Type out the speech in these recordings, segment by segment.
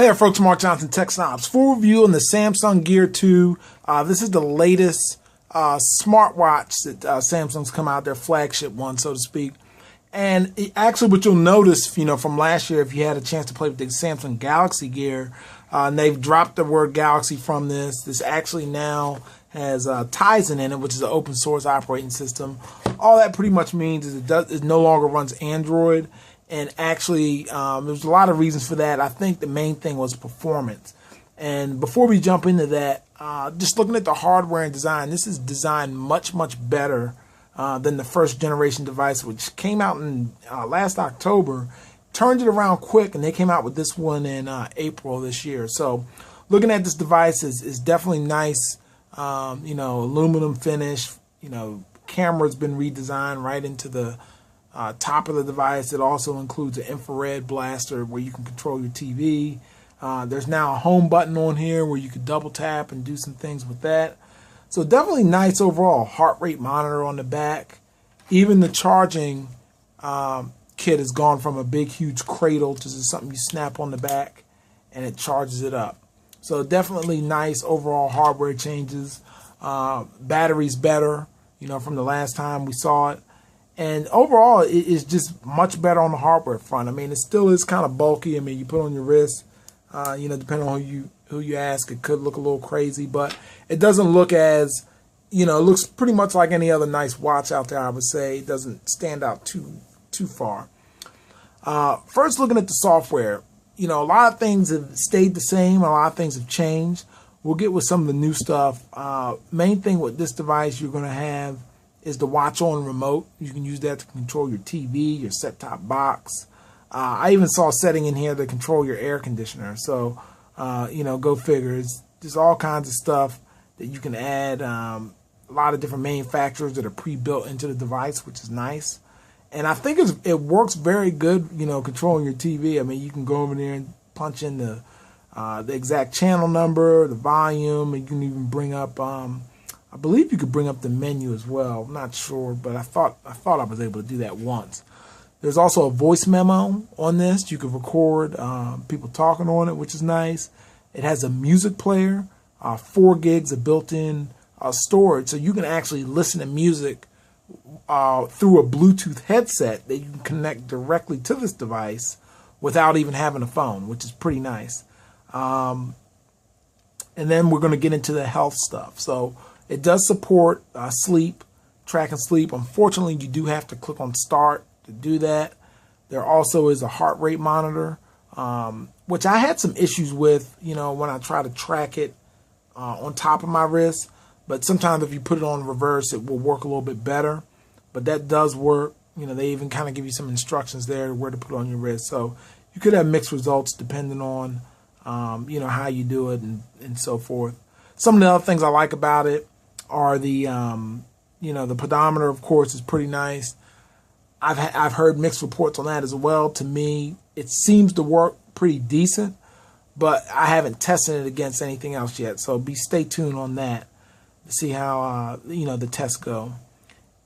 Hey there folks, Mark Johnson, Tech Snobs. Full review on the Samsung Gear 2. This is the latest smartwatch that Samsung's come out, their flagship one, so to speak. And actually what you'll notice, from last year, if you had a chance to play with the Samsung Galaxy Gear, and they've dropped the word Galaxy from this. This actually now has Tizen in it, which is an open source operating system. All that pretty much means is it no longer runs Android. And actually, there's a lot of reasons for that. I think the main thing was performance. And before we jump into that, just looking at the hardware and design, this is designed much, much better than the first generation device, which came out in last October. Turned it around quick, and they came out with this one in April this year. So looking at this device is definitely nice. Aluminum finish. Camera's been redesigned right into the top of the device. It also includes an infrared blaster where you can control your TV. There's now a home button on here where you could double tap and do some things with that. So definitely nice overall. Heart rate monitor on the back. Even the charging kit has gone from a big huge cradle to just something you snap on the back and it charges it up. So definitely nice overall hardware changes. Battery's better, from the last time we saw it. And overall, it is just much better on the hardware front. I mean, it still is kind of bulky. I mean, you put on your wrist, depending on who you ask, it could look a little crazy, but it doesn't look as, it looks pretty much like any other nice watch out there, I would say. It doesn't stand out too far. First, looking at the software, a lot of things have stayed the same. A lot of things have changed. We'll get with some of the new stuff. Main thing with this device you're going to have is the watch on remote. You can use that to control your TV, your set-top box. I even saw a setting in here to control your air conditioner. So, go figure. It's just all kinds of stuff that you can add. A lot of different manufacturers that are pre-built into the device, which is nice. And I think it works very good, controlling your TV. I mean, you can go over there and punch in the exact channel number, the volume, and you can even bring up I believe you could bring up the menu as well. I'm not sure, but I thought I was able to do that once. There's also a voice memo on this. You can record people talking on it, which is nice. It has a music player, 4 gigs of built-in storage, so you can actually listen to music through a Bluetooth headset that you can connect directly to this device without even having a phone, which is pretty nice. And then we're going to get into the health stuff. So it does support sleep, tracking sleep. Unfortunately, you do have to click on start to do that. There also is a heart rate monitor, which I had some issues with, when I try to track it on top of my wrist. But sometimes if you put it on reverse, it will work a little bit better. But that does work. They even kind of give you some instructions there where to put it on your wrist. So you could have mixed results depending on, how you do it and so forth. Some of the other things I like about it are the pedometer, of course, is pretty nice. I've heard mixed reports on that as well. To me, it seems to work pretty decent, but I haven't tested it against anything else yet. So stay tuned on that to see how the tests go.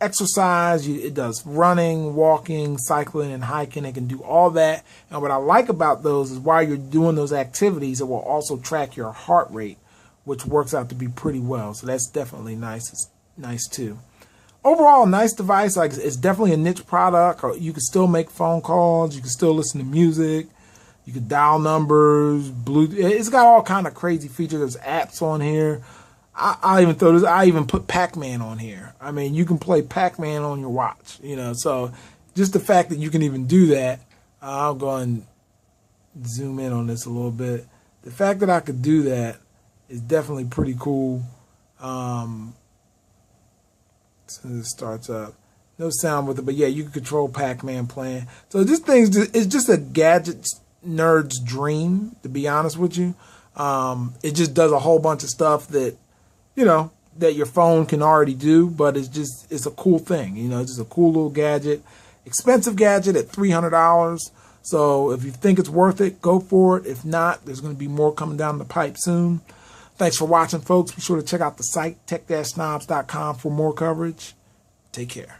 Exercise, it does running, walking, cycling, and hiking. It can do all that. And what I like about those is while you're doing those activities, it will also track your heart rate, which works out to be pretty well. So that's definitely nice. It's nice too. Overall, nice device. Like, it's definitely a niche product. You can still make phone calls. You can still listen to music. You can dial numbers. It's got all kind of crazy features. There's apps on here. I even put Pac-Man on here. I mean, you can play Pac-Man on your watch. So just the fact that you can even do that. I'll go and zoom in on this a little bit. The fact that I could do that is definitely pretty cool. So it starts up. No sound with it, but yeah, you can control Pac-Man playing. So this thing is just a gadget nerd's dream, to be honest with you. It just does a whole bunch of stuff that, that your phone can already do, but it's a cool thing. It's just a cool little gadget. Expensive gadget at $300. So if you think it's worth it, go for it. If not, there's going to be more coming down the pipe soon. Thanks for watching, folks. Be sure to check out the site, tech-snobs.com, for more coverage. Take care.